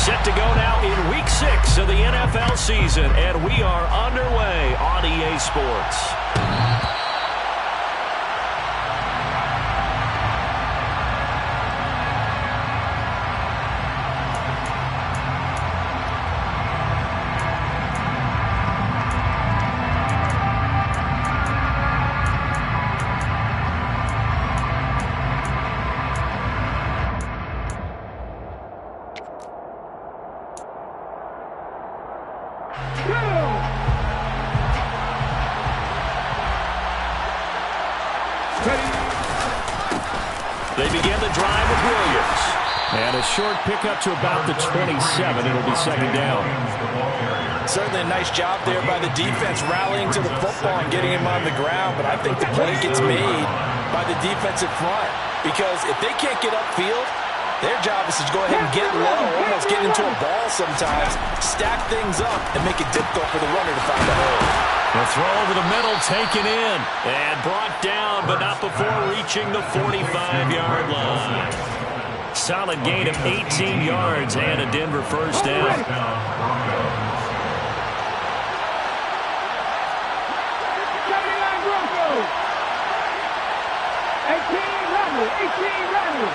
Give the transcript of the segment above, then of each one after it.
Set to go now in Week 6 of the NFL season, and we are underway on EA Sports. They begin the drive with Williams. And a short pickup to about the 27. It'll be second down. Certainly a nice job there by the defense rallying to the football and getting him on the ground. But I think the play gets made by the defensive front. Because if they can't get upfield, their job is to go ahead and get low, almost get into a ball sometimes, stack things up, and make it difficult for the runner to find a hole. The throw over the middle taken in and brought down, but not before reaching the 45-yard line. Solid gain of 18 yards and a Denver first down. Broncos. 18 runners.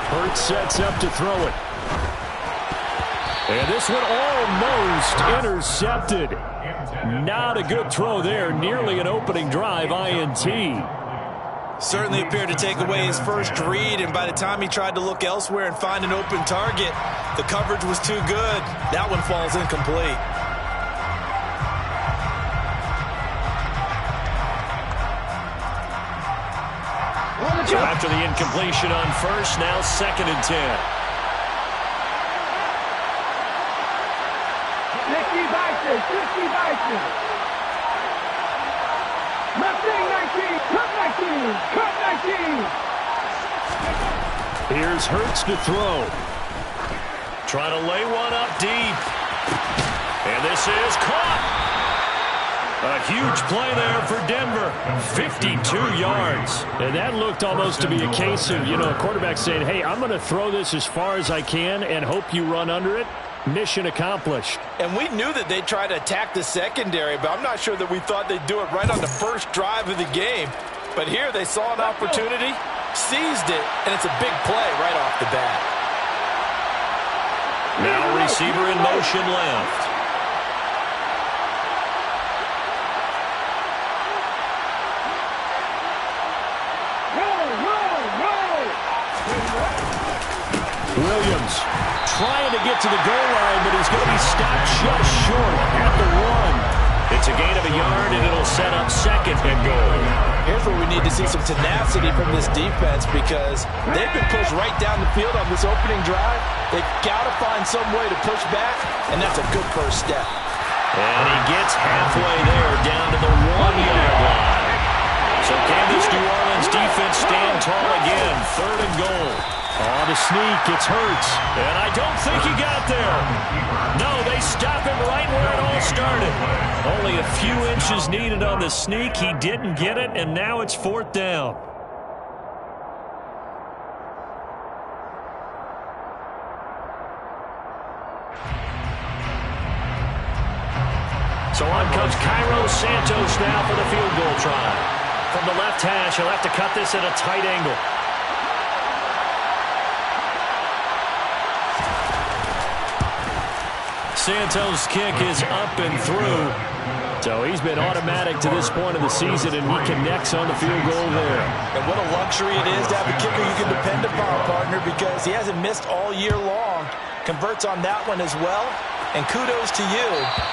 Hurts sets up to throw it. And this one almost intercepted. Not a good throw there. Nearly an opening drive INT. Certainly appeared to take away his first read, and by the time he tried to look elsewhere and find an open target, the coverage was too good. That one falls incomplete. So after the incompletion on first, now second and 10. Here's Hurts to throw. Trying to lay one up deep. And this is caught. A huge play there for Denver. 52 yards. And that looked almost to be a case of, a quarterback saying, hey, I'm going to throw this as far as I can and hope you run under it. Mission accomplished. And we knew that they'd try to attack the secondary, but I'm not sure that we thought they'd do it right on the first drive of the game. But here they saw an opportunity, seized it, and it's a big play right off the bat. Now receiver in motion left. Williams trying to get to the goal line, but he's going to be stopped just short at the 1. It's a gain of a yard, and it'll set up second and goal. Here's where we need to see some tenacity from this defense, because they've been pushed right down the field on this opening drive. They've got to find some way to push back, and that's a good first step. And he gets halfway there, down to the 1-yard line. So can this New Orleans defense stand tall again? Third and goal. On the sneak, it's Hurts. And I don't think he got there. No, they stop him right where it all started. Only a few inches needed on the sneak. He didn't get it, and now it's fourth down. So on comes Cairo Santos now for the field goal try. From the left hash, he'll have to cut this at a tight angle. Santos' kick is up and through. So he's been automatic to this point of the season, and he connects on the field goal there. And what a luxury it is to have a kicker you can depend upon, partner, because he hasn't missed all year long. Converts on that one as well. And kudos to you.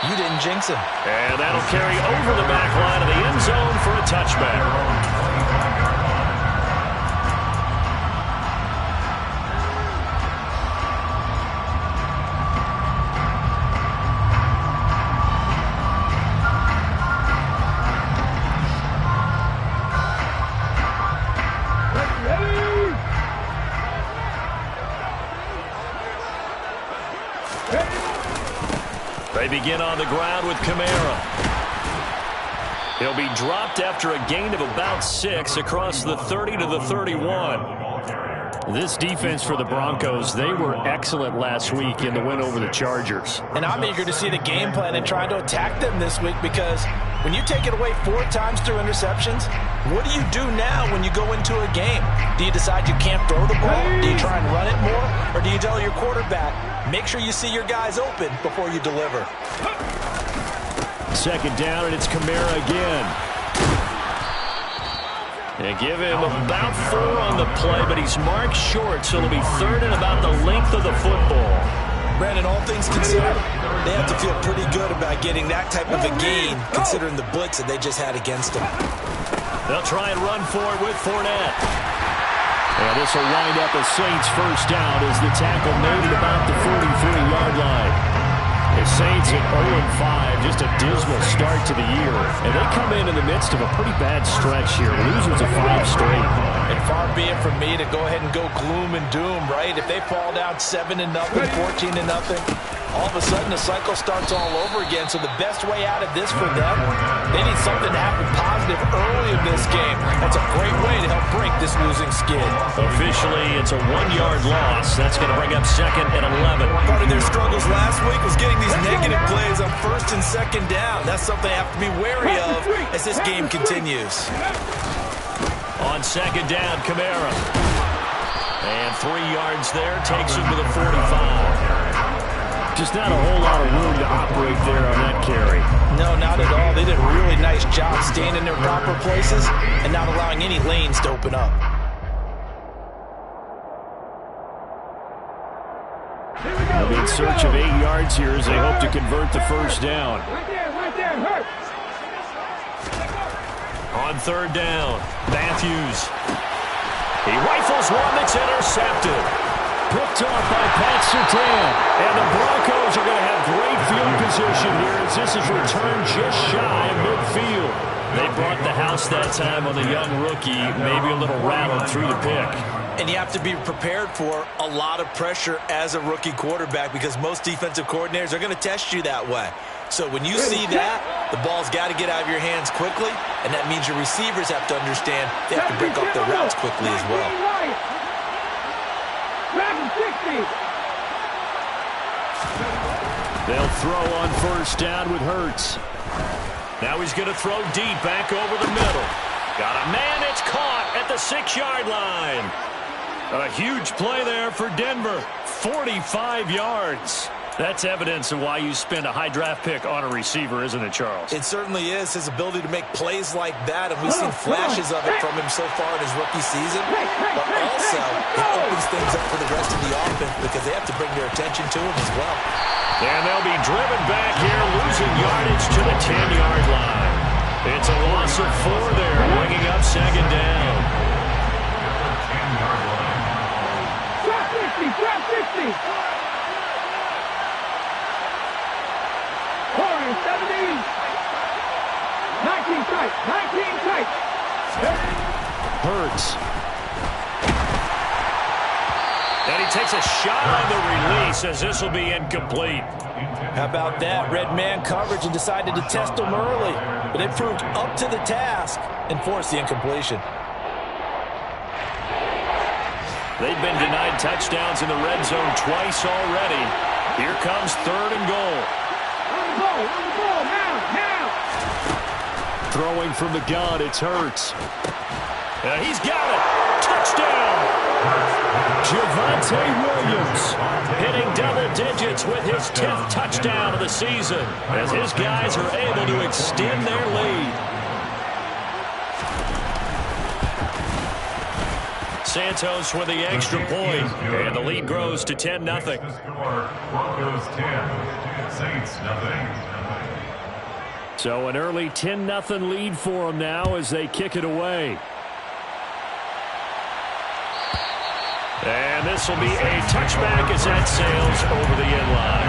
You didn't jinx him. And that'll carry over the back line of the end zone for a touchback. They begin on the ground with Kamara. He'll be dropped after a gain of about 6 across the 30 to the 31. This defense for the Broncos, they were excellent last week in the win over the Chargers. And I'm eager to see the game plan and trying to attack them this week, because when you take it away 4 times through interceptions, what do you do now when you go into a game? Do you decide you can't throw the ball? Do you try and run it more? Or do you tell your quarterback, make sure you see your guys open before you deliver? Second down, and it's Kamara again. They give him about 4 on the play, but he's marked short, so it'll be 3rd and about the length of the football. Brandon, all things considered, they have to feel pretty good about getting that type of a gain, considering the blitz that they just had against them. They'll try and run for it with Fournette. And this will wind up a Saints first down as the tackle made at about the 43-yard line. The Saints at 0-5, just a dismal start to the year. And they come in the midst of a pretty bad stretch here, losing to 5 straight. And far be it from me to go ahead and go gloom and doom, right? If they fall down 7-0, 14-0, all of a sudden the cycle starts all over again. So the best way out of this for them, they need something to happen positive early in this game. That's a great way to help break this losing skid. Officially, it's a 1-yard loss. That's going to bring up 2nd and 11. Part of their struggles last week was getting these negative plays on 1st and 2nd down. That's something they have to be wary of as this game continues. On 2nd down, Kamara. And 3 yards there, takes him to the 45. Just not a whole lot of room to operate there on that carry. No, not at all. They did a really nice job staying in their proper places and not allowing any lanes to open up. They'll be in search of 8 yards here as they hope to convert the first down. Right there, hurt. On 3rd down, Matthews. He rifles one that's intercepted. Picked off by Pat Surtain. And the Broncos are going to have great field position here as this is returned just shy of midfield. They brought the house that time on the young rookie, maybe a little rattled through the pick. And you have to be prepared for a lot of pressure as a rookie quarterback, because most defensive coordinators are going to test you that way. So when you see that, the ball's got to get out of your hands quickly, and that means your receivers have to understand they have to break off their routes quickly as well. They'll throw on 1st down with Hurts. Now he's going to throw deep back over the middle. Got a man, it's caught at the 6-yard line. A huge play there for Denver. 45 yards. That's evidence of why you spend a high draft pick on a receiver, isn't it, Charles? It certainly is, his ability to make plays like that, and we've seen flashes of it from him so far in his rookie season. But also, it opens things up for the rest of the offense because they have to bring their attention to him as well. And they'll be driven back here, losing yardage to the 10-yard line. It's a loss of 4 there, bringing up 2nd down. Drop 60. 70. 19 tight. Hurts. And he takes a shot on the release as this will be incomplete. How about that? Red man coverage and decided to test him early. But they proved up to the task and forced the incompletion. They've been denied touchdowns in the red zone twice already. Here comes 3rd and goal. On the ball, now. Throwing from the gun, it's Hurts. He's got it. Touchdown. Javonte Williams hitting double digits with his 10th touchdown of the season as his guys are able to extend their lead. Santos with the extra point, and the lead grows to 10-0. Broncos 10, Saints nothing. So an early 10-0 lead for them now as they kick it away. And this will be a touchback as that sails over the end line.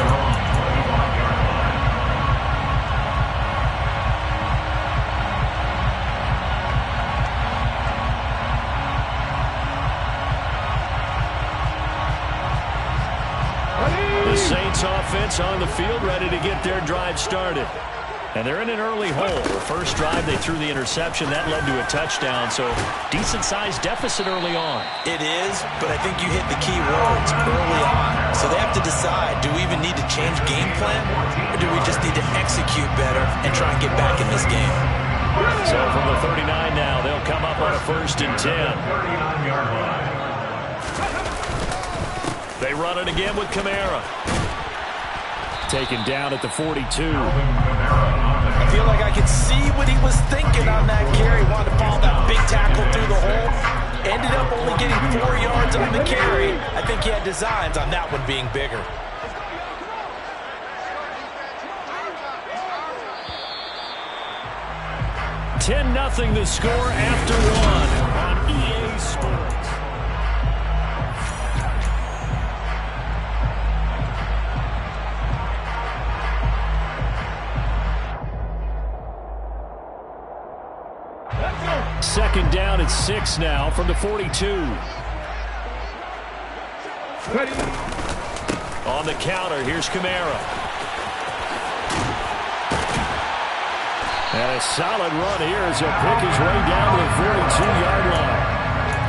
The Saints offense on the field, ready to get their drive started. And they're in an early hole. The first drive, they threw the interception. That led to a touchdown, so decent-sized deficit early on. It is, but I think you hit the key words early on. So they have to decide, do we even need to change game plan, or do we just need to execute better and try and get back in this game? So from the 39 now, they'll come up on a 1st and 10. 39-yard line. They run it again with Kamara. Taken down at the 42. I feel like I could see what he was thinking on that carry. Wanted to follow that big tackle through the hole. Ended up only getting 4 yards on the carry. I think he had designs on that one being bigger. $10-0 the score after one on EA Sports. Second down at 6 now from the 42. Ready. On the counter, here's Kamara. And a solid run here as he'll pick his way down to the 42-yard line.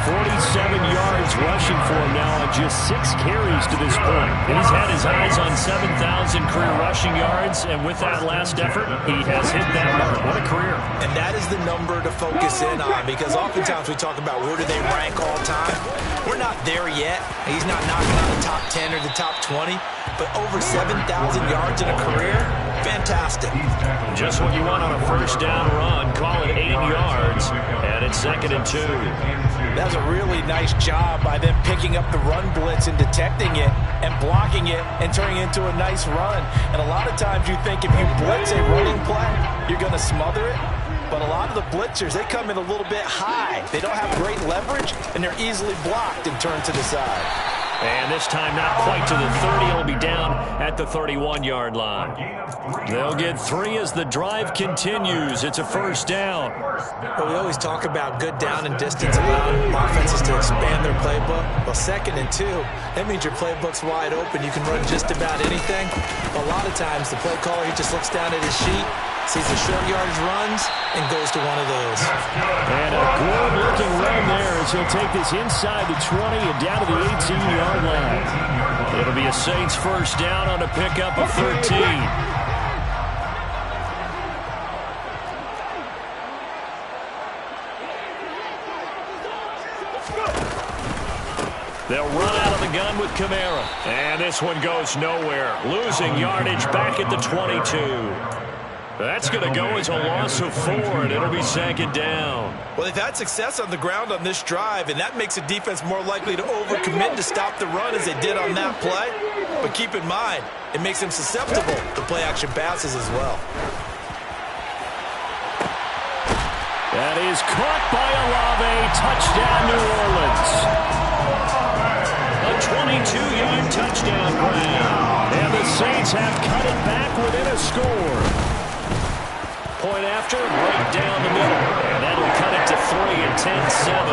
47 yards rushing for him now on just 6 carries to this point. He's had his eyes on 7,000 career rushing yards, and with that last effort, he has hit that mark. What a career. And that is the number to focus in on, because oftentimes we talk about where do they rank all time. We're not there yet. He's not knocking on the top 10 or the top 20, but over 7,000 yards in a career, fantastic. Just what you want on a first down run. Call it 8 yards, and it's 2nd and 2. That's a really nice job by them picking up the run blitz and detecting it and blocking it and turning it into a nice run. And a lot of times you think if you blitz a running play, you're going to smother it. But a lot of the blitzers, they come in a little bit high. They don't have great leverage, and they're easily blocked and turned to the side. And this time not quite to the 30. It'll be down at the 31-yard line. They'll get 3 as the drive continues. It's a first down. Well, we always talk about good down and distance allowing offenses to expand their playbook. Well, 2nd and 2, that means your playbook's wide open. You can run just about anything. But a lot of times the play caller, he just looks down at his sheet, sees the short yardage runs, and goes to one of those. And a good-looking run there as he'll take this inside the 20 and down to the 18-yard line. It'll be a Saints first down on a pickup of 13. They'll run out of the gun with Kamara. And this one goes nowhere. Losing yardage back at the 22. That's going to go as a loss of 4, and it'll be 2nd down. Well, they've had success on the ground on this drive, and that makes the defense more likely to overcommit to stop the run as they did on that play. But keep in mind, it makes them susceptible to play-action passes as well. That is caught by Olave. Touchdown, New Orleans. A 22-yard touchdown grab. And the Saints have cut it back within a score. Point after, right down the middle. And that'll cut it to 3 and 10-7.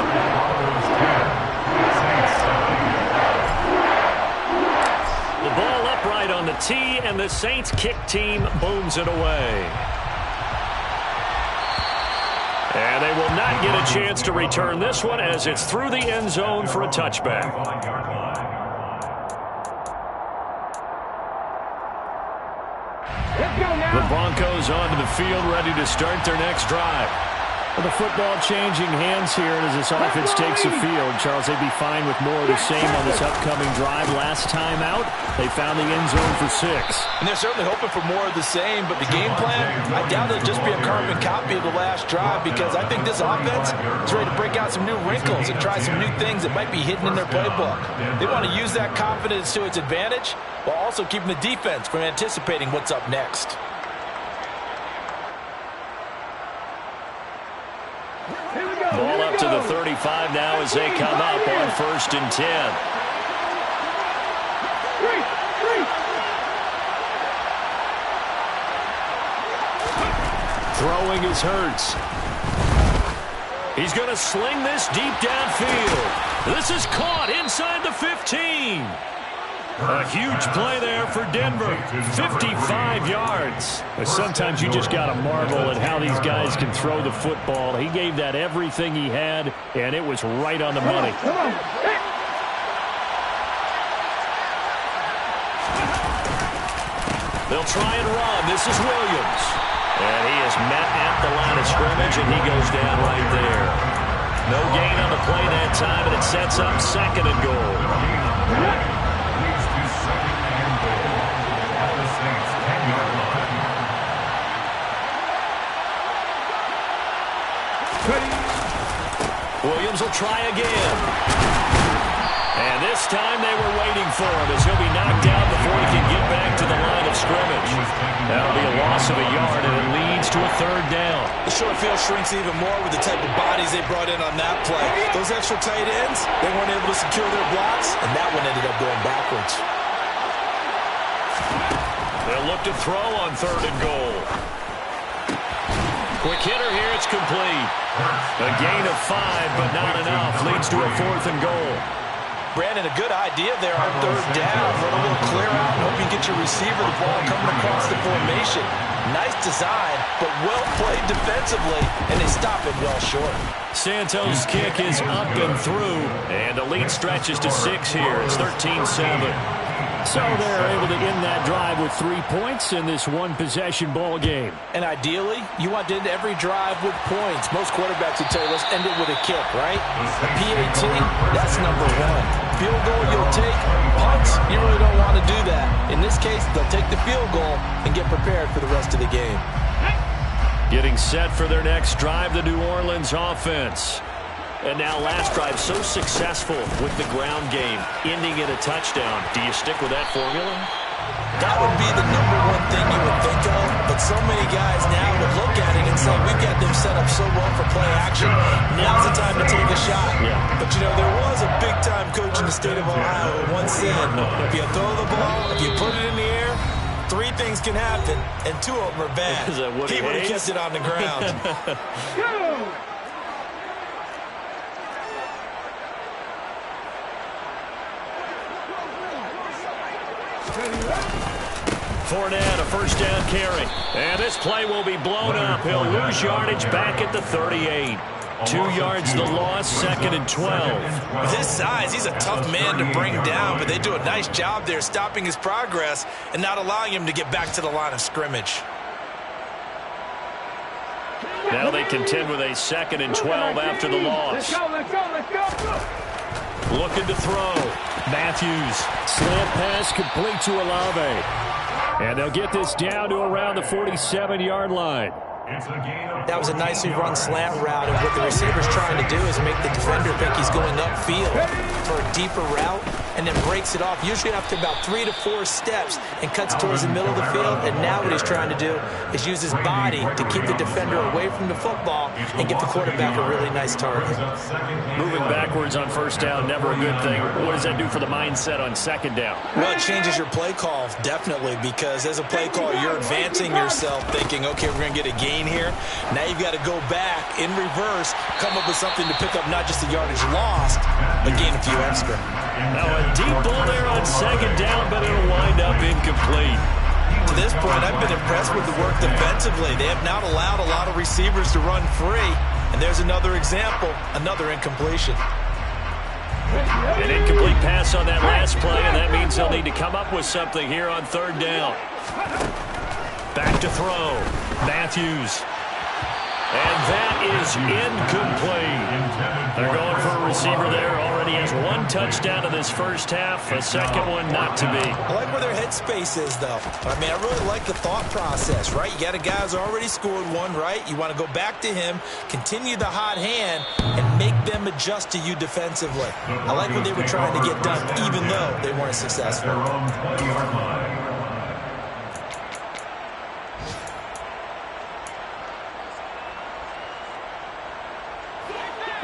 The ball upright on the tee, and the Saints kick team booms it away. And they will not get a chance to return this one as it's through the end zone for a touchback. The Broncos onto the field, ready to start their next drive. Well, the football changing hands here, and as this offense takes the field, Charles, they'd be fine with more of the same on this upcoming drive. Last time out, they found the end zone for 6. And they're certainly hoping for more of the same, but the game plan, I doubt it'll just be a carbon copy of the last drive, because I think this offense is ready to break out some new wrinkles and try some new things that might be hidden in their playbook. They want to use that confidence to its advantage while also keeping the defense from anticipating what's up next. Ball up to the 35 now as they come up on 1st and 10. Throwing is Hurts. He's going to sling this deep downfield. This is caught inside the 15. A huge play there for Denver. 55 yards. But sometimes you just got to marvel at how these guys can throw the football. He gave that everything he had, and it was right on the money. They'll try and run. This is Williams. And he is met at the line of scrimmage, and he goes down right there. No gain on the play that time, and it sets up 2nd and goal. Williams will try again. And this time they were waiting for him as he'll be knocked out before he can get back to the line of scrimmage. That'll be a loss of a yard, and it leads to a 3rd down. The short field shrinks even more with the type of bodies they brought in on that play. Those extra tight ends, they weren't able to secure their blocks, and that one ended up going backwards. They'll look to throw on 3rd and goal. Quick hitter here, it's complete. A gain of 5, but not enough. Leads to a 4th and goal. Brandon, a good idea there on 3rd down. Run a little clear out and hope you get your receiver the ball coming across the formation. Nice design, but well played defensively, and they stop it well short. Santos' kick is up and through, and the lead stretches to 6 here. It's 13-7. So they're able to end that drive with 3 points in this one-possession ball game. And ideally, you want to end every drive with points. Most quarterbacks would tell you, let's end it with a kick, right? A PAT, that's number 1. Field goal you'll take. Punts, you really don't want to do that. In this case, they'll take the field goal and get prepared for the rest of the game. Getting set for their next drive, the New Orleans offense. And now last drive so successful with the ground game, ending in a touchdown. Do you stick with that formula? That would be the number 1 thing you would think of, but so many guys now would look at it and say, we've got them set up so well for play action. Now's the time to take a shot. Yeah. But, you know, there was a big-time coach in the state of Ohio who once said, if you throw the ball, if you put it in the air, 3 things can happen, and 2 of them are bad. He would have kept it on the ground. Fournette, a 1st down carry. And this play will be blown up. He'll lose yardage back at the 38. 2 yards the loss, 2nd and 12. With his size, he's a tough man to bring down, but they do a nice job there stopping his progress and not allowing him to get back to the line of scrimmage. Now they contend with a 2nd and 12 after the loss. Let's go. Looking to throw. Matthews. Slant pass complete to Olave. And they'll get this down to around the 47-yard line. That was a nicely run slant route, and what the receiver's trying to do is make the defender think he's going upfield for a deeper route, and then breaks it off, usually after about 3 to 4 steps, and cuts towards the middle of the field. And now what he's trying to do is use his body to keep the defender away from the football and give the quarterback a really nice target. Moving backwards on 1st down, never a good thing. What does that do for the mindset on 2nd down? Well, it changes your play call, definitely, because as a play caller, you're advancing yourself, thinking, okay, we're going to get a gain here. Now you've got to go back in reverse, come up with something to pick up not just the yardage lost, but gain a few extra. Now a deep ball there on 2nd down, but it'll wind up incomplete. To this point, I've been impressed with the work defensively. They have not allowed a lot of receivers to run free. And there's another example, another incompletion. An incomplete pass on that last play, and that means they'll need to come up with something here on 3rd down. Back to throw. Matthews. And that is incomplete. They're going for a receiver there. Already has 1 touchdown in this 1st half. A 2nd one not to be. I like where their headspace is, though. I mean, I really like the thought process, right? You got a guy who's already scored 1, right? You want to go back to him, continue the hot hand, and make them adjust to you defensively. I like what they were trying to get done, even though they weren't successful.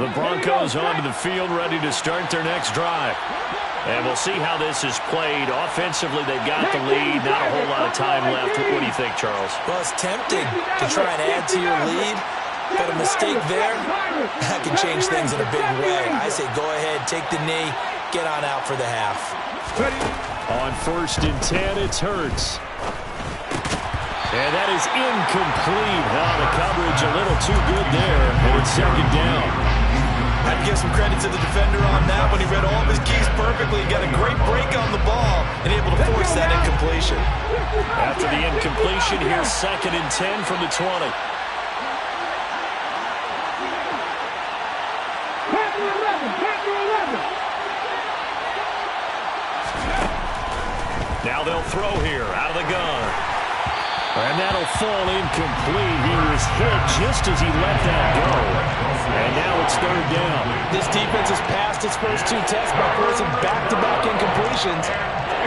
The Broncos onto the field, ready to start their next drive. And we'll see how this is played. Offensively, they've got the lead. Not a whole lot of time left. What do you think, Charles? Well, it's tempting to try and add to your lead, but a mistake there, that can change things in a big way. I say go ahead, take the knee, get on out for the half. On 1st and 10, it's Hurts. And that is incomplete. The coverage a little too good there, and it's 2nd down. I'd give some credit to the defender on that when he read all of his keys perfectly. He got a great break on the ball and able to force that incompletion. After the incompletion, here's 2nd and 10 from the 20. Now they'll throw here out of the gun. And that'll fall incomplete. He was hit just as he let that go. And now it's 3rd down. This defense has passed its first 2 tests by forcing back-to-back incompletions.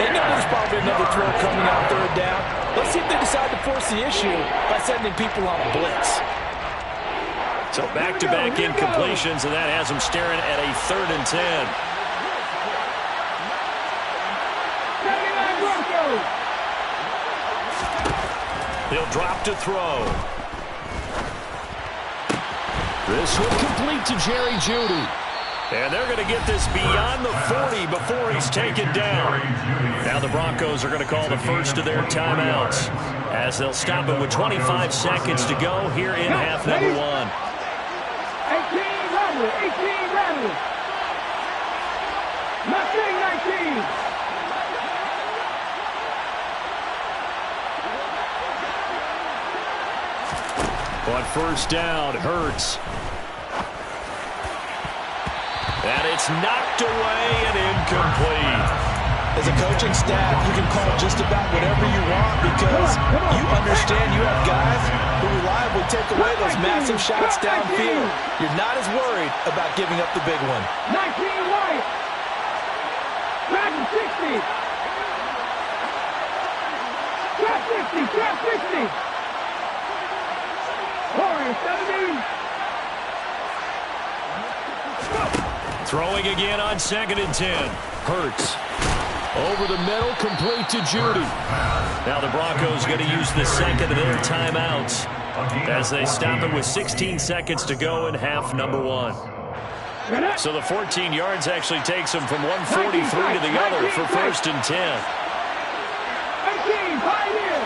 They know there's probably another throw coming out 3rd down. Let's see if they decide to force the issue by sending people on a blitz. So back-to-back incompletions, and that has them staring at a 3rd and 10. He'll drop to throw. This will complete to Jerry Jeudy. And they're going to get this beyond the 40 before he's taken down. Now the Broncos are going to call the first of their timeouts as they'll stop it with 25 seconds to go here in half number 1. 18 rattle. Not saying 19. On 1st down, Hurts. And it's knocked away and incomplete. As a coaching staff, you can call just about whatever you want because you understand you have guys who reliably take away those massive shots downfield. You're not as worried about giving up the big one. 19 White. Back 60. Trap 60. Trap 60. 17. Throwing again on 2nd and 10. Hurts. Over the middle, complete to Jeudy. Now the Broncos going to use the 2nd of their timeouts as they stop it with 16 seconds to go in half number 1. So the 14 yards actually takes them from 143 to the other for 1st and 10. 18, Pioneer.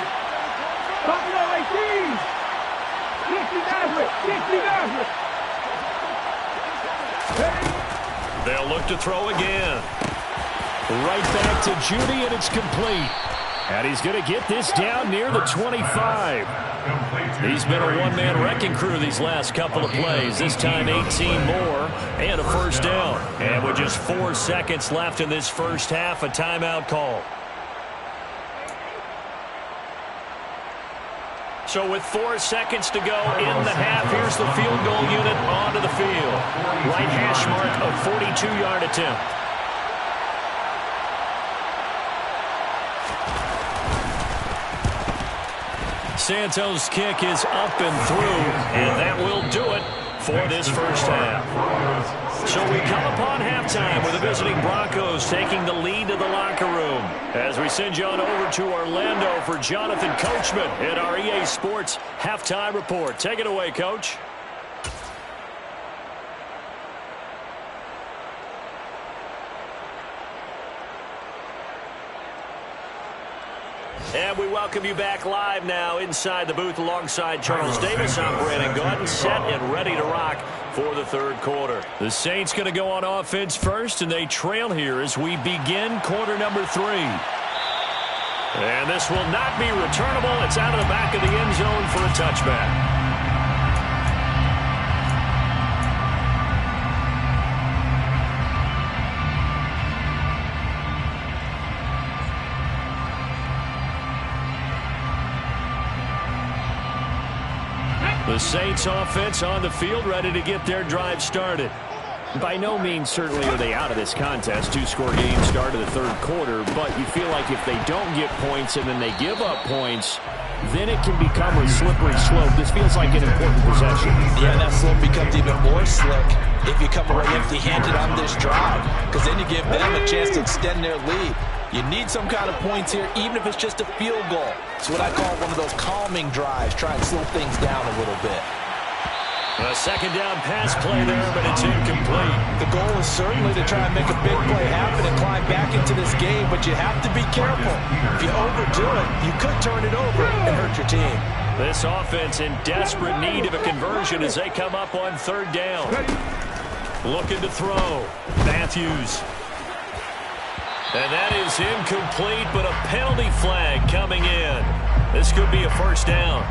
Buffalo 18. 60. They'll look to throw again. Right back to Jeudy, and it's complete. And he's going to get this down near the 25. He's been a one-man wrecking crew these last couple of plays. This time 18 more and a 1st down. And with just 4 seconds left in this first half, a timeout call. So with 4 seconds to go in the half, here's the field goal unit onto the field. Right hash mark, a 42-yard attempt. Santos' kick is up and through, and that will do it for this first half. So we come upon halftime with the visiting Broncos taking the lead to the locker room as we send you on over to Orlando for Jonathan Coachman at our EA Sports Halftime Report. Take it away, Coach. And we welcome you back live now inside the booth alongside Charles Davis. I'm Brandon Gordon, set and ready to rock for the 3rd quarter. The Saints going to go on offense first, and they trail here as we begin quarter number 3. And this will not be returnable. It's out of the back of the end zone for a touchback. The Saints offense on the field, ready to get their drive started. By no means certainly are they out of this contest. 2-score game start of the 3rd quarter, but you feel like if they don't get points and then they give up points, then it can become a slippery slope. This feels like an important possession. Yeah, that slope becomes even more slick if you come away empty-handed on this drive, because then you give them a chance to extend their lead. You need some kind of points here, even if it's just a field goal. It's what I call one of those calming drives. Try and slow things down a little bit. A second down pass play there, but it's incomplete. The goal is certainly to try and make a big play happen and climb back into this game, but you have to be careful. If you overdo it, you could turn it over and hurt your team. This offense in desperate need of a conversion as they come up on third down. Looking to throw. Matthews. And that is incomplete, but a penalty flag coming in. This could be a first down.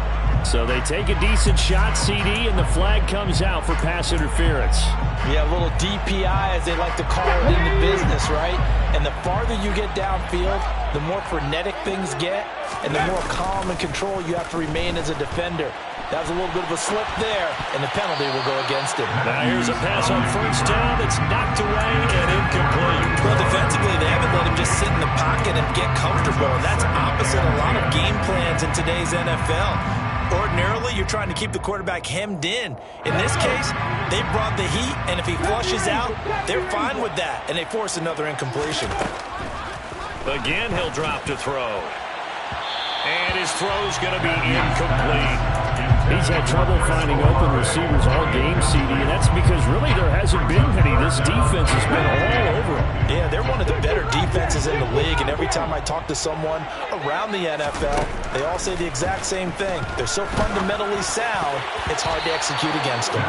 So they take a decent shot, CD, and the flag comes out for pass interference. Yeah, a little DPI, as they like to call it in the business, right? And the farther you get downfield, the more frenetic things get, and the more calm and control you have to remain as a defender. That was a little bit of a slip there, and the penalty will go against him. Now here's a pass on first down that's knocked away and incomplete. Well, defensively, they haven't let him just sit in the pocket and get comfortable, and that's opposite a lot of game plans in today's NFL. Ordinarily, you're trying to keep the quarterback hemmed in. In this case, they brought the heat, and if he flushes out, they're fine with that, and they force another incompletion. Again, he'll drop to throw. And his throw's going to be incomplete. He's had trouble finding open receivers all game, CD, and that's because really there hasn't been any. This defense has been all over him. Yeah, they're one of the better defenses in the league, and every time I talk to someone around the NFL, they all say the exact same thing. They're so fundamentally sound, it's hard to execute against them.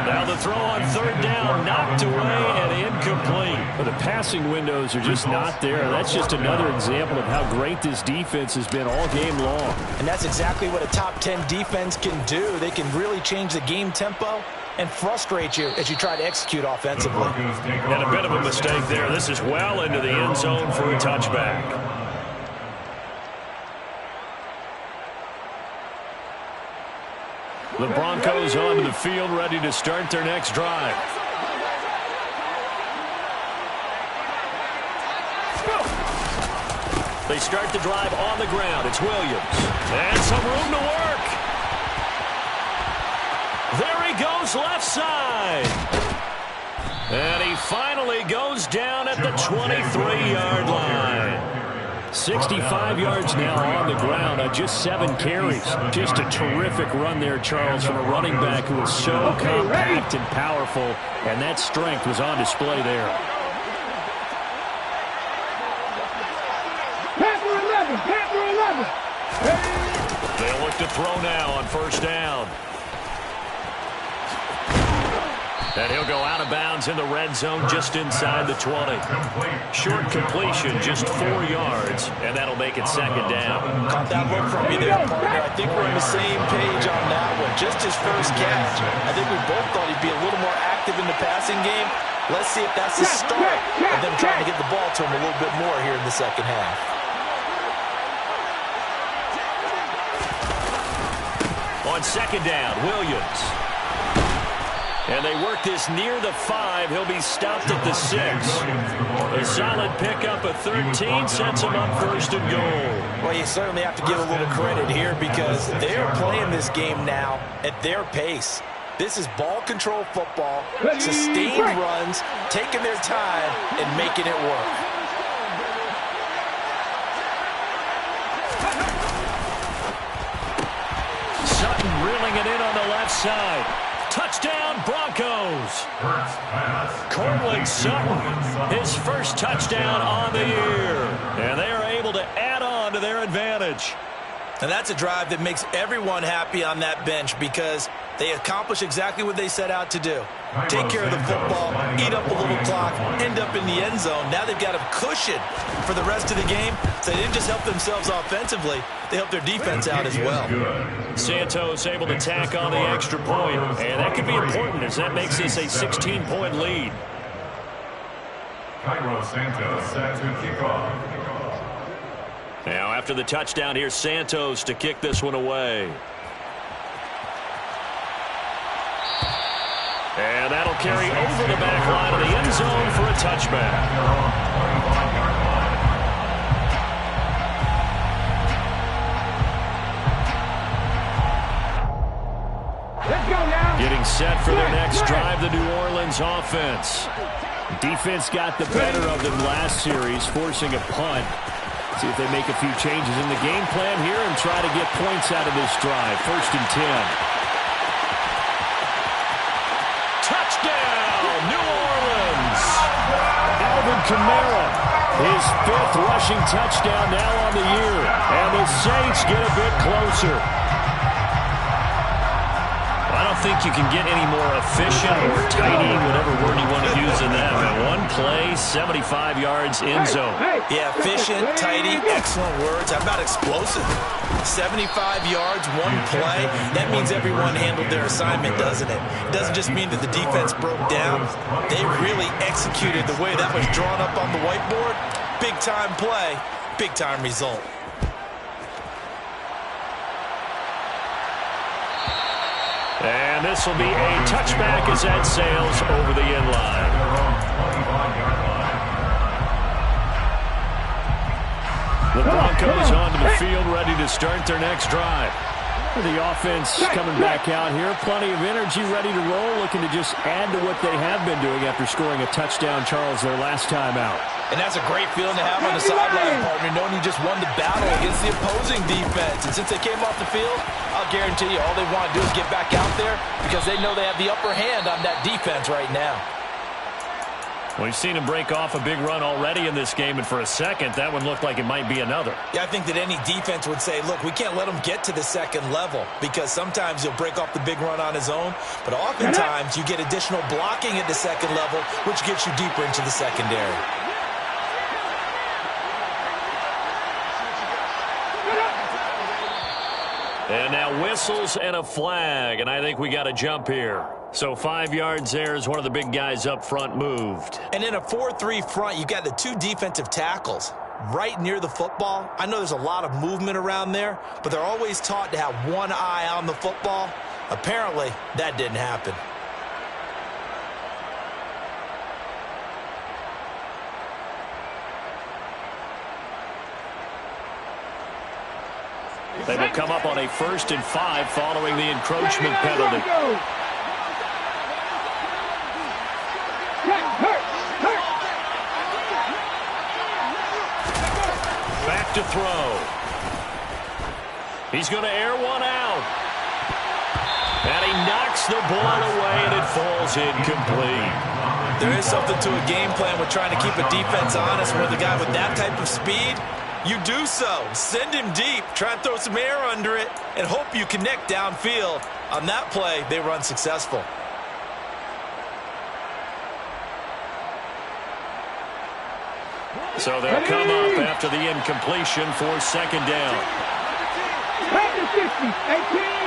Now the throw on third down, knocked away and incomplete. But the passing windows are just not there. That's just another example of how great this defense has been all game long. And that's exactly what a top 10 defense can do. They can really change the game tempo and frustrate you as you try to execute offensively. And a bit of a mistake there. This is well into the end zone for a touchback. The Broncos onto the field, ready to start their next drive. They start the drive on the ground. It's Williams. And some room to work. There he goes left side. And he finally goes down at the 23-yard line. 65 yards now on the ground on just 7 carries. Just a terrific run there, Charles, from a running back who is so compact and powerful, and that strength was on display there. They'll look to throw now on first down. And he'll go out of bounds in the red zone just inside the 20. Short completion, just 4 yards, and that'll make it second down. Caught that look from you there, partner. I think we're on the same page on that one. Just his first catch. I think we both thought he'd be a little more active in the passing game. Let's see if that's the start of them trying to get the ball to him a little bit more here in the second half. On second down, Williams. And they work this near the 5. He'll be stopped at the 6. A solid pickup of 13 sets him up first and goal. Well, you certainly have to give a little credit here because they're playing this game now at their pace. This is ball control football, sustained runs, taking their time, and making it work. Sutton reeling it in on the left side. Touchdown, Broncos. Cortland Sutton, his first touchdown on the year. And they are able to add on to their advantage. And that's a drive that makes everyone happy on that bench because they accomplish exactly what they set out to do. Take care of the football, eat up a little clock, end up in the end zone. Now they've got a cushion for the rest of the game. So they didn't just help themselves offensively, they helped their defense out as well. Santos able to tack on the extra point, and that could be important as that makes this a 16-point lead. Cairo Santos set to kick off. Now after the touchdown, here's Santos to kick this one away. And that'll carry over the back line of the end zone for a touchback. Getting set for their next drive, the New Orleans offense. Defense got the better of them last series, forcing a punt. See if they make a few changes in the game plan here and try to get points out of this drive. 1st and 10. Kamara. His 5th rushing touchdown now on the year. And the Saints get a bit closer. I don't think you can get any more efficient or tidy, whatever word you want to use in that. One play, 75 yards, end zone. Yeah, efficient, tidy, excellent words. How about explosive? 75 yards, one play. That means everyone handled their assignment, doesn't it? It doesn't just mean that the defense broke down. They really executed the way that was drawn up on the whiteboard. Big-time play, big-time result. And this will be a touchback as that sails over the end line. The Broncos onto the field, ready to start their next drive. The offense coming back out here. Plenty of energy, ready to roll, looking to just add to what they have been doing after scoring a touchdown, Charles, their last time out. And that's a great feeling to have on the sideline, partner, knowing you just won the battle against the opposing defense. And since they came off the field, I'll guarantee you all they want to do is get back out there because they know they have the upper hand on that defense right now. We've seen him break off a big run already in this game, and for a second, that one looked like it might be another. Yeah, I think that any defense would say, look, we can't let him get to the second level because sometimes he'll break off the big run on his own, but oftentimes you get additional blocking at the second level, which gets you deeper into the secondary. And now whistles and a flag, and I think we got a jump here. So 5 yards there as one of the big guys up front moved. And in a 4-3 front, you've got the 2 defensive tackles right near the football. I know there's a lot of movement around there, but they're always taught to have one eye on the football. Apparently, that didn't happen. They will come up on a 1st and 5 following the encroachment penalty. Back to throw. He's going to air one out. And he knocks the ball away, and it falls incomplete. There is something to a game plan with trying to keep a defense honest with a guy with that type of speed. You do so. Send him deep. Try and throw some air under it and hope you connect downfield. On that play, they run successful. So they'll come up after the incompletion for 2nd down. 50, 18,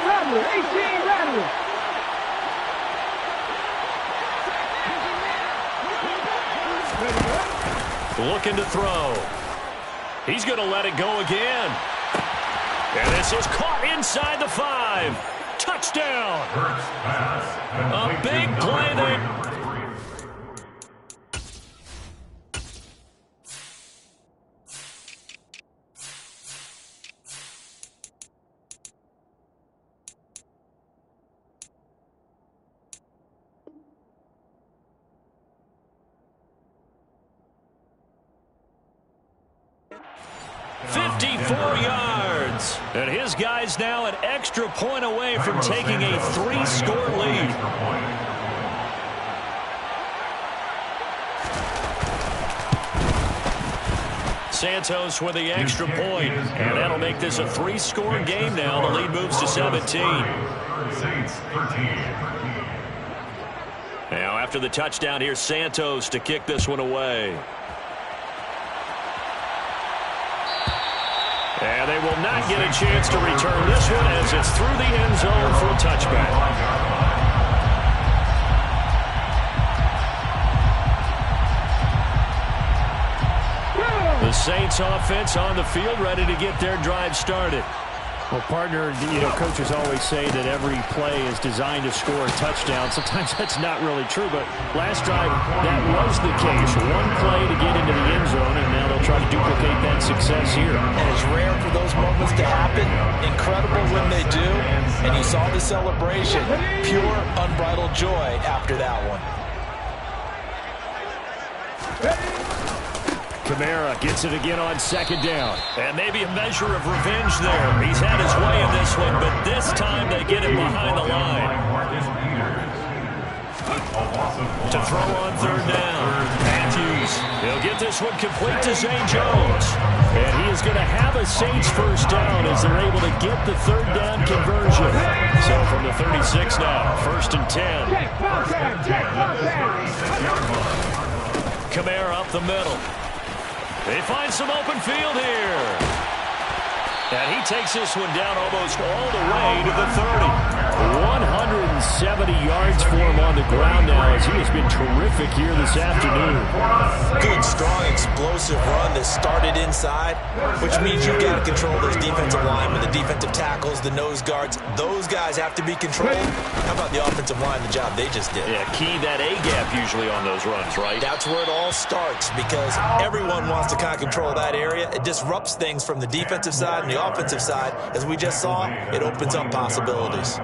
Rattler, 18, Rattler. Looking to throw. He's going to let it go again. And this is caught inside the 5. Touchdown. A big play there. And his guy's now an extra point away from taking a 3-score lead. Santos with the extra point, and that'll make this a 3-score game now. The lead moves to 17. Now after the touchdown, here's Santos to kick this one away. And they will not get a chance to return this one as it's through the end zone for a touchback. The Saints offense on the field ready to get their drive started. Well, partner, coaches always say that every play is designed to score a touchdown. Sometimes that's not really true, but last drive, that was the case. One play to get into the end zone, and now they'll try to duplicate that success here. And it's rare for those moments to happen. Incredible when they do. And you saw the celebration. Pure, unbridled joy after that one. Kamara gets it again on 2nd down. And maybe a measure of revenge there. He's had his way in this one, but this time they get him behind the line. To throw on 3rd down. Matthews He'll get this one complete to Zane Jones. And he is going to have a Saints first down as they're able to get the third down conversion. So from the 36 now, 1st and 10. Kamara up the middle. They find some open field here. And he takes this one down almost all the way to the 30. 170 yards for him on the ground now as he has been terrific here this afternoon. Good, strong, explosive run that started inside, which means you've got to control those defensive linemen, the defensive tackles, the nose guards. Those guys have to be controlled. How about the offensive line, the job they just did? Yeah, key that A-gap usually on those runs, right? That's where it all starts because everyone wants to kind of control that area. It disrupts things from the defensive side and the offensive side. As we just saw, it opens up possibilities.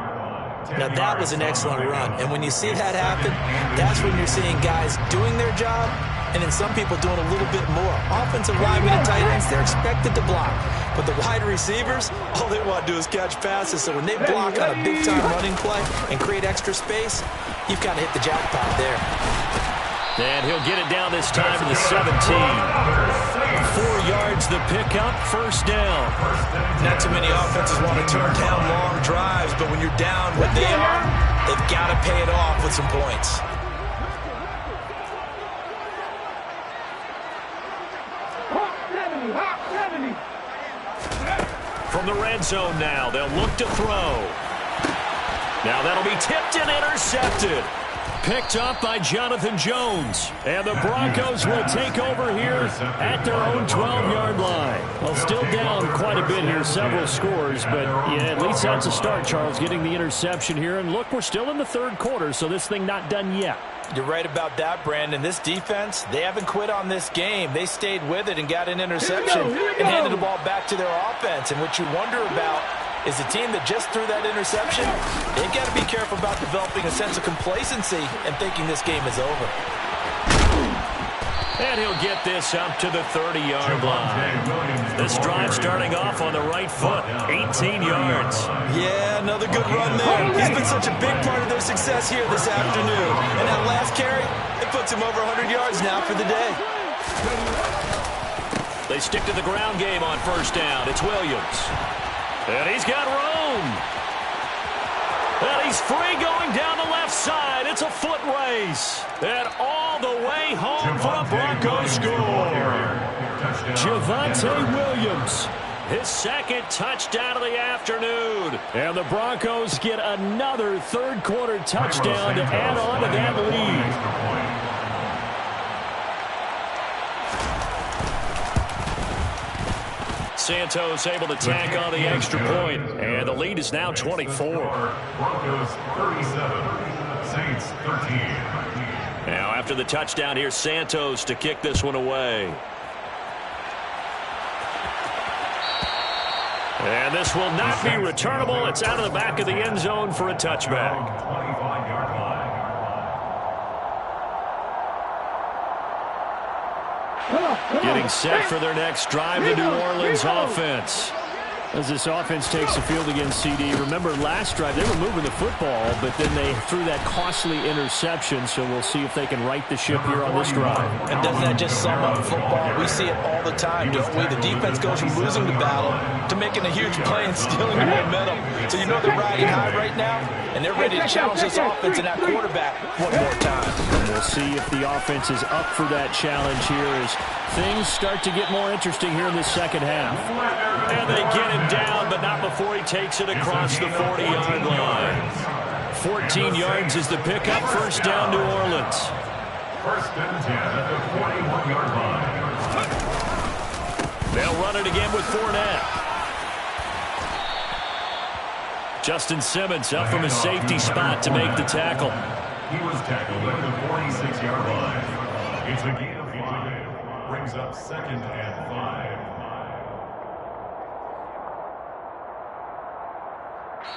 Now, that was an excellent run. And when you see that happen, that's when you're seeing guys doing their job and then some people doing a little bit more. Offensive linemen and tight ends, they're expected to block. But the wide receivers, all they want to do is catch passes. So when they block on a big-time running play and create extra space, you've got to hit the jackpot there. And he'll get it down this time to the 17. 4 yards the pickup, first down. Not too many offenses want to turn down long drives, but when you're down what they are, they've got to pay it off with some points. From the red zone now, they'll look to throw. Now that'll be tipped and intercepted. Picked up by Jonathan Jones. And the Broncos will take over here at their own 12-yard line. Well, still down quite a bit here, several scores. But, yeah, at least that's a start, Charles, getting the interception here. And, look, we're still in the third quarter, so this thing not done yet. You're right about that, Brandon. This defense, they haven't quit on this game. They stayed with it and got an interception and handed the ball back to their offense. And what you wonder about is the team that just threw that interception, they've got to be careful about developing a sense of complacency and thinking this game is over. And he'll get this up to the 30-yard line. This drive starting off on the right foot, 18 yards. Yeah, another good run there. He's been such a big part of their success here this afternoon. And that last carry, it puts him over 100 yards now for the day. They stick to the ground game on first down. It's Williams. And he's got room. And he's free going down the left side. It's a foot race. And all the way home for a Broncos score. Javonte Williams, his second touchdown of the afternoon. And the Broncos get another third-quarter touchdown to add on to that lead. Santos able to tack on the extra point, and the lead is now 24. Broncos 37, Saints 13. Now after the touchdown, here's Santos to kick this one away. And this will not be returnable. It's out of the back of the end zone for a touchback. 25-yard line. Getting set for their next drive, the New Orleans offense. As this offense takes the field against CD, remember last drive they were moving the football, but then they threw that costly interception, so we'll see if they can right the ship here on this drive. And doesn't that just sum up football? We see it all the time, don't we? The defense goes from losing the battle to making a huge play and stealing the momentum. So you know they're riding high right now, and they're ready to challenge this offense and that quarterback one more time. And we'll see if the offense is up for that challenge here as things start to get more interesting here in the second half. And they get him down, but not before he takes it across the 40-yard line. 14 yards is the pickup, first down New Orleans. First and 10 at the 41-yard line. They'll run it again with Fournette. Justin Simmons up from his safety spot to make the tackle. He was tackled at the 46-yard line. It's a gain of 5. Brings up second and 5.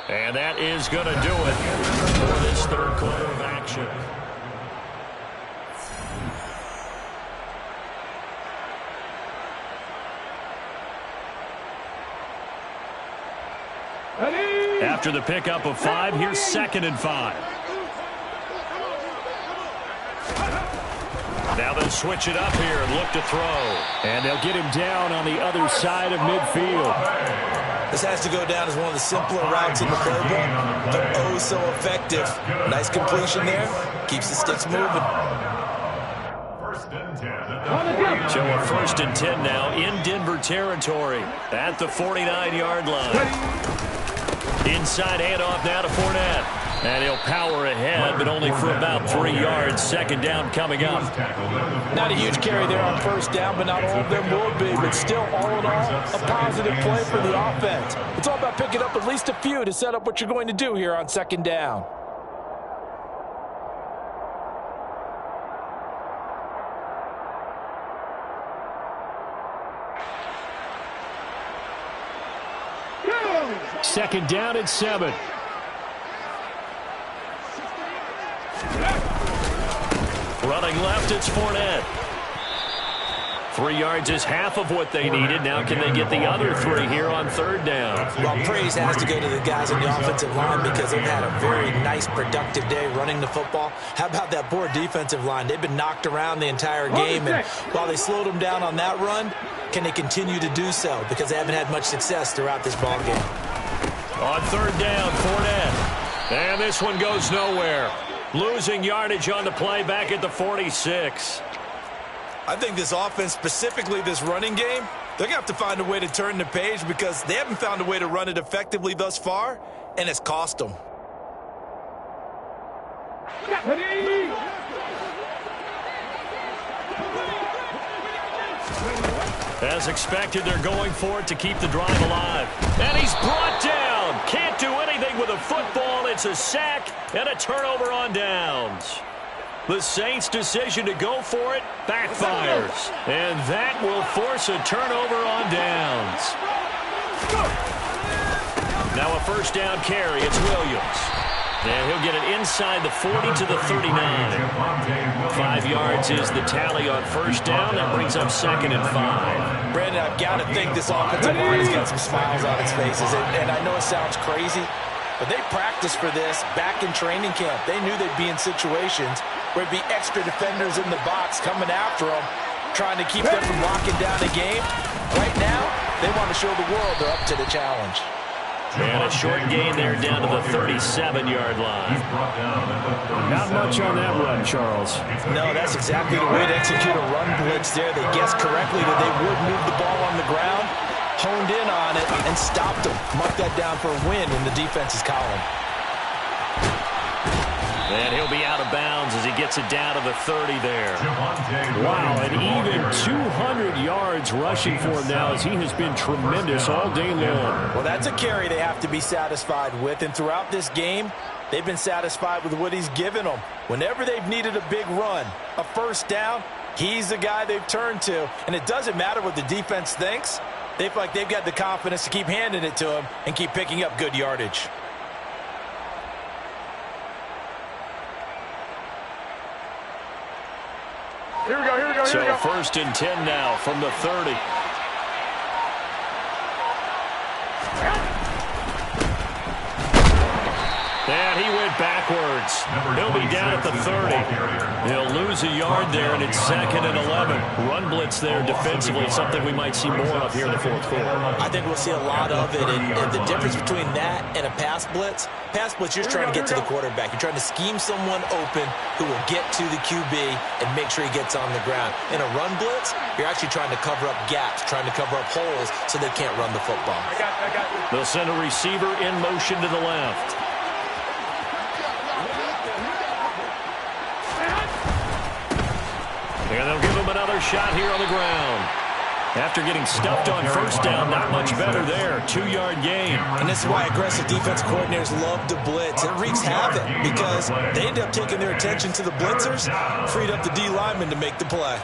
And that is going to do it for this third quarter of action. After the pickup of 5, here's second and 5. Now they'll switch it up here and look to throw. And they'll get him down on the other side of midfield. This has to go down as one of the simpler routes in the playbook, but oh so effective. Nice completion there. Keeps the sticks moving. So a 1st and 10 now in Denver territory at the 49-yard line. Inside handoff now to Fournette. And he'll power ahead, but only for about 3 yards. 2nd down coming up. Not a huge carry there on 1st down, but not all of them will be. But still, all in all, a positive play for the offense. It's all about picking up at least a few to set up what you're going to do here on 2nd down. Second down at 7. Running left, it's Fournette. 3 yards is half of what they needed. Now can they get the other 3 here on 3rd down? Well, praise has to go to the guys on the offensive line because they've had a very nice, productive day running the football. How about that poor defensive line? They've been knocked around the entire game, and while they slowed them down on that run, can they continue to do so? Because they haven't had much success throughout this ball game. On 3rd down, Fournette. And this one goes nowhere. Losing yardage on the play back at the 46. I think this offense, specifically this running game, they're going to have to find a way to turn the page because they haven't found a way to run it effectively thus far, and it's cost them. As expected, they're going for it to keep the drive alive. And he's brought down. Can't do anything with a football. It's a sack and a turnover on downs. The Saints' decision to go for it backfires. And that will force a turnover on downs. Now a 1st down carry. It's Williams. And he'll get it inside the 40 to the 39. 5 yards is the tally on 1st down. That brings up 2nd and 5. Brandon, I've got to think this offensive line has got some smiles on its faces. And I know it sounds crazy, but they practiced for this back in training camp. They knew they'd be in situations where it'd be extra defenders in the box coming after them, trying to keep them from locking down the game. Right now, they want to show the world they're up to the challenge. And a short gain there down to the 37-yard line. Not much on that run, Charles. No, that's exactly the way to execute a run blitz there. They guessed correctly that they would move the ball on the ground, honed in on it, and stopped them. Marked that down for a win in the defense's column. And he'll be out of bounds as he gets it down to the 30 there. Wow, and even 200 yards rushing for him now as he has been tremendous all day long. Well, that's a carry they have to be satisfied with, and throughout this game, they've been satisfied with what he's given them. Whenever they've needed a big run, a 1st down, he's the guy they've turned to, and it doesn't matter what the defense thinks. They feel like they've got the confidence to keep handing it to him and keep picking up good yardage. Here we go. So 1st and 10 now from the 30. And he went backwards. He'll be down at the 30. He'll lose a yard there, and it's 2nd and 11. Run blitz there defensively, something we might see more of here in the 4th quarter. I think we'll see a lot of it, and the difference between that and a pass blitz, you're just trying to get to the quarterback. You're trying to scheme someone open who will get to the QB and make sure he gets on the ground. In a run blitz, you're actually trying to cover up gaps, trying to cover up holes so they can't run the football. They'll send a receiver in motion to the left. And they'll give him another shot here on the ground. After getting stuffed on 1st down, not much better there. 2-yard gain. And this is why aggressive defense coordinators love to blitz. It wreaks havoc because they end up taking their attention to the blitzers, freed up the D lineman to make the play.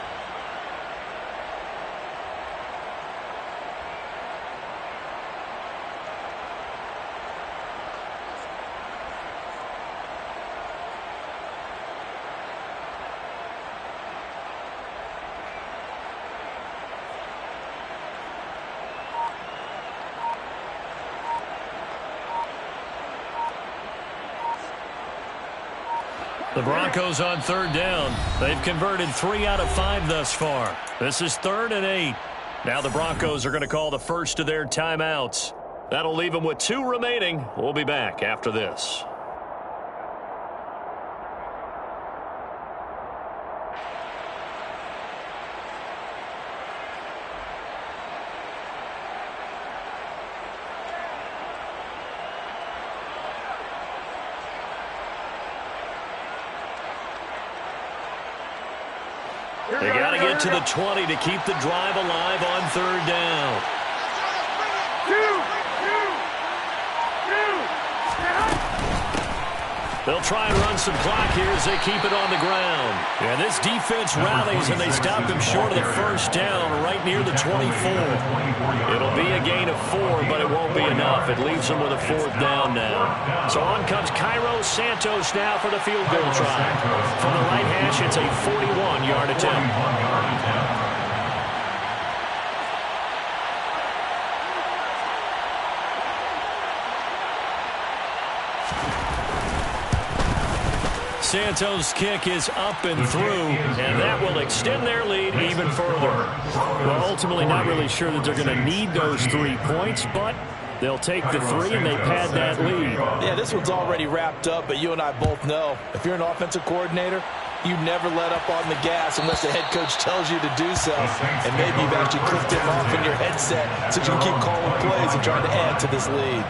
The Broncos on third down. They've converted 3 out of 5 thus far. This is 3rd and 8. Now the Broncos are going to call the first of their timeouts. That'll leave them with 2 remaining. We'll be back after this. They got to get to the 20 to keep the drive alive on third down. They'll try and run some clock here as they keep it on the ground. And this defense rallies, and they stop them short of the first down right near the 24. It'll be a gain of 4, but it won't be enough. It leaves them with a 4th down now. So on comes Cairo Santos now for the field goal try. From the right hash, it's a 41-yard attempt. Santos' kick is up and through, and that will extend their lead even further. Well, ultimately not really sure that they're going to need those 3 points, but they'll take the 3 and they pad that lead. Yeah, this one's already wrapped up, but you and I both know if you're an offensive coordinator, you never let up on the gas unless the head coach tells you to do so. And maybe you've actually clicked him off in your headset so you can keep calling plays and trying to add to this lead.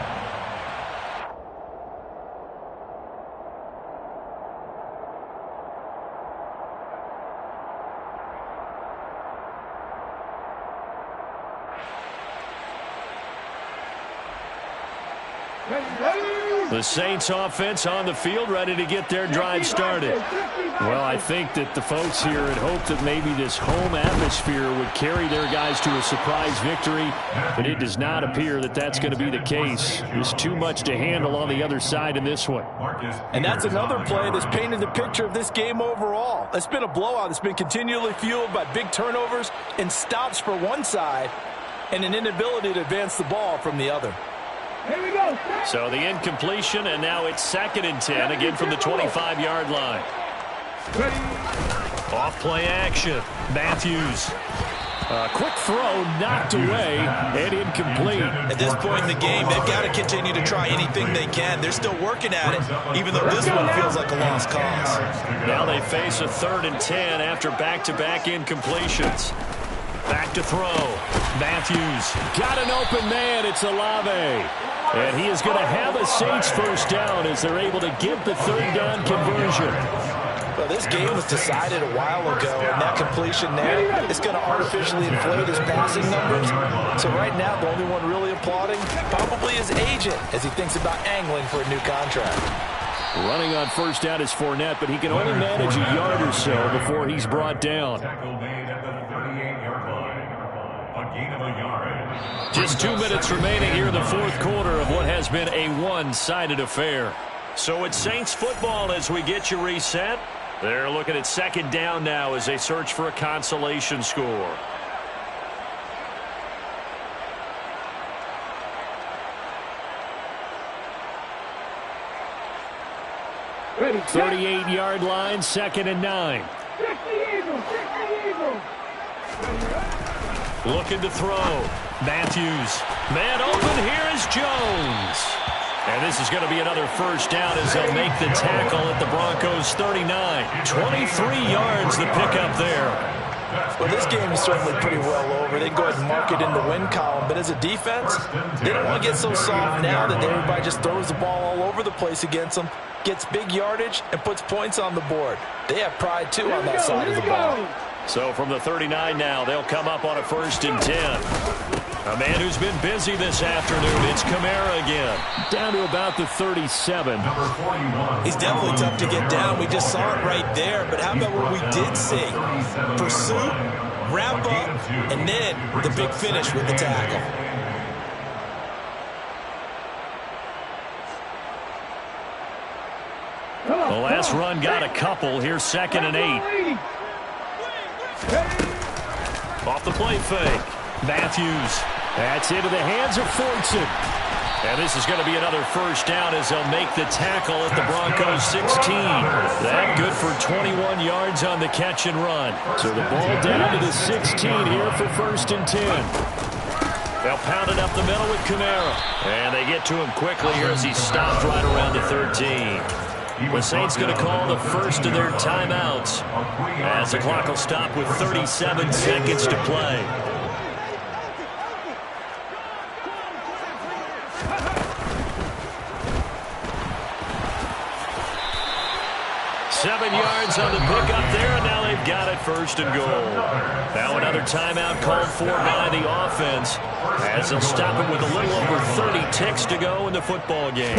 The Saints offense on the field ready to get their drive started. Well, I think that the folks here had hoped that maybe this home atmosphere would carry their guys to a surprise victory, but it does not appear that that's going to be the case. There's too much to handle on the other side in this one. And that's another play that's painted the picture of this game overall. It's been a blowout that's been continually fueled by big turnovers and stops for one side and an inability to advance the ball from the other. Here we go. So the incompletion, and now it's 2nd and 10, again from the 25-yard line. Off play action. Matthews. Quick throw knocked away and incomplete. At this point in the game, they've got to continue to try anything they can. They're still working at it, even though this one feels like a lost cause. Now they face a 3rd and 10 after back-to-back incompletions. Back to throw. Matthews. Got an open man. It's Olave. And he is going to have a Saints first down as they're able to get the 3rd down conversion. Well, this game was decided a while ago, and that completion there is going to artificially inflate his passing numbers. So right now, the only one really applauding probably his agent as he thinks about angling for a new contract. Running on first down is Fournette, but he can only manage a yard or so before he's brought down. Just 2 minutes remaining here in the 4th quarter of what has been a one-sided affair. So it's Saints football as we get you reset. They're looking at 2nd down now as they search for a consolation score. Ready. 38-yard line, 2nd and 9. Looking to throw. Matthews. Man open. Here is Jones. And this is going to be another first down as they'll make the tackle at the Broncos 39. 23 yards the pickup there. Well, this game is certainly pretty well over. They can go ahead and mark it in the win column. But as a defense, they don't want to get so soft now that everybody just throws the ball all over the place against them, gets big yardage, and puts points on the board. They have pride, too, on that side of the ball. So from the 39 now, they'll come up on a 1st and 10. A man who's been busy this afternoon, it's Kamara again. Down to about the 37. He's definitely tough to get down. We just saw it right there. But how about what we did see? Pursuit, wrap up, and then the big finish with the tackle. The last run got a couple. Here's 2nd and 8. Off the play fake. Matthews. That's into the hands of Fortson. And this is going to be another first down as they'll make the tackle at the Broncos 16. That good for 21 yards on the catch and run. So the ball down to the 16 here for 1st and 10. They'll pound it up the middle with Kamara. And they get to him quickly here as he stopped right around the 13. The Saints going to call the first of their timeouts as the clock will stop with 37 seconds to play. Seven yards on the pickup there, and now they've got it 1st and goal. Now another timeout called for by the offense as they'll stop it with a little over 30 ticks to go in the football game.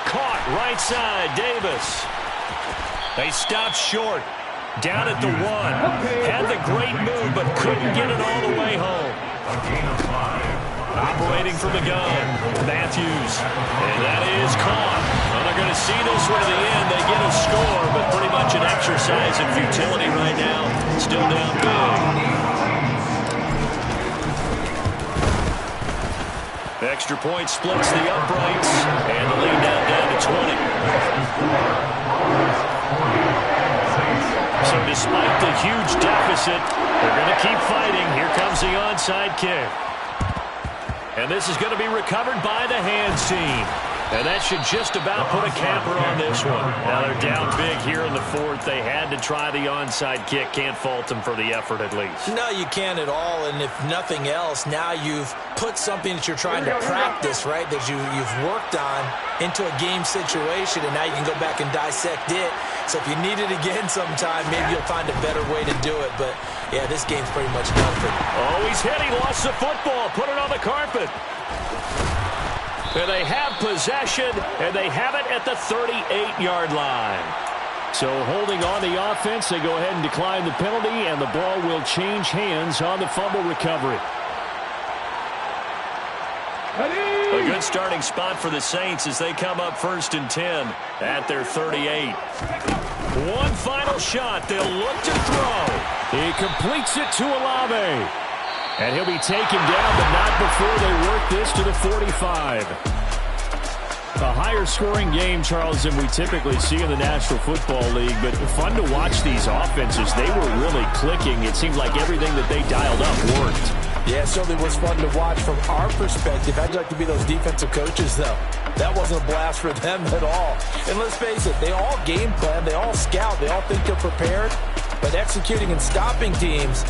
Caught right side, Davis. They stopped short. Down at the 1. Had the great move, but couldn't get it all the way home. Operating from the gun, Matthews. And that is caught. Well, they're going to see this one to the end. They get a score, but pretty much an exercise in futility right now. Still down big. The extra point splits the uprights, and the lead down to 20. So despite the huge deficit, they're going to keep fighting. Here comes the onside kick. And this is going to be recovered by the hands team. And that should just about put a capper on this one. Now they're down big here in the 4th. They had to try the onside kick. Can't fault them for the effort at least. No, you can't at all. And if nothing else, now you've put something that you're trying to practice, right, that you've worked on into a game situation, and now you can go back and dissect it. So if you need it again sometime, maybe you'll find a better way to do it. But, yeah, this game's pretty much done for you. Oh, he's hit. He lost the football. Put it on the carpet. And they have possession, and they have it at the 38-yard line. So holding on the offense, they go ahead and decline the penalty, and the ball will change hands on the fumble recovery. A good starting spot for the Saints as they come up 1st and 10 at their 38. One final shot. They'll look to throw. He completes it to Olave. And he'll be taken down, but not before they work this to the 45. A higher scoring game, Charles, than we typically see in the National Football League, but fun to watch these offenses. They were really clicking. It seemed like everything that they dialed up worked. Yeah, it certainly was fun to watch from our perspective. I'd like to be those defensive coaches, though. That wasn't a blast for them at all. And let's face it, they all game plan, they all scout, they all think they're prepared. But executing and stopping teams,